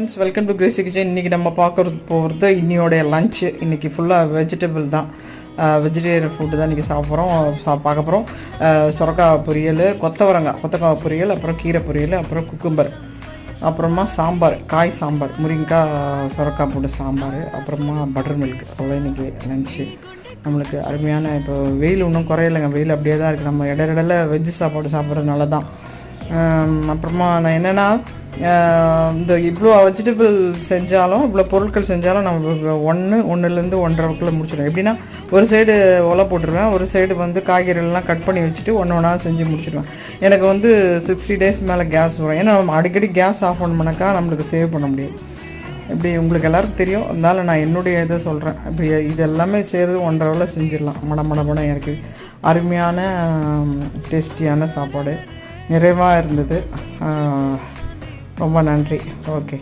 Friends, welcome to Crazy kitchen. இன்றைக்கி நம்ம போகிறது இன்னியோடைய லஞ்சு. இன்றைக்கி ஃபுல்லாக வெஜிடபிள் தான், வெஜிடேரியன் ஃபுட்டு தான் இன்றைக்கி பார்க்க போகிறோம். சுரக்காய் பொரியல், கொத்தக்காய் பொரியல், அப்புறம் கீரை பொரியல், அப்புறம் குக்கும்பர், அப்புறமா சாம்பார், காய் சாம்பார், முருங்கைக்காய் சுரக்காய் போட்டு சாம்பார், அப்புறமா பட்டர் மில்க். அவ்வளோ இன்றைக்கி லஞ்சு நம்மளுக்கு அருமையான. இப்போ வெயில் ஒன்றும் குறையிலைங்க, வெயில் அப்படியே தான் இருக்குது. நம்ம இடையில வெஜ்ஜு சாப்பாடு சாப்பிட்றதுனால தான். அப்புறமா நான் என்னென்னா, இந்த இவ்வளோ வெஜிடபிள் செஞ்சாலும், இவ்வளோ பொருட்கள் செஞ்சாலும் நம்ம ஒன்றுலேருந்து 1.5 முடிச்சிடுவேன். எப்படின்னா, ஒரு சைடு ஒலை போட்டுருவேன், ஒரு சைடு காய்கறிகள்லாம் கட் பண்ணி வச்சுட்டு ஒன்றா செஞ்சு முடிச்சிடுவேன். எனக்கு 60 days மேலே கேஸ் வரும். ஏன்னா நம்ம அடிக்கடி கேஸ் ஆஃப் பண்ணாக்கா நம்மளுக்கு சேவ் பண்ண முடியும். இப்படி உங்களுக்கு எல்லாருக்கும் தெரியும், அதனால நான் என்னுடைய இதை சொல்கிறேன். இப்படி இது எல்லாமே சேர்ந்து 1.5 hour செஞ்சிடலாம். மடம் எனக்கு அருமையான டேஸ்டியான சாப்பாடு நிறைவாக இருந்தது. ரொம்ப நன்றி. ஓகே.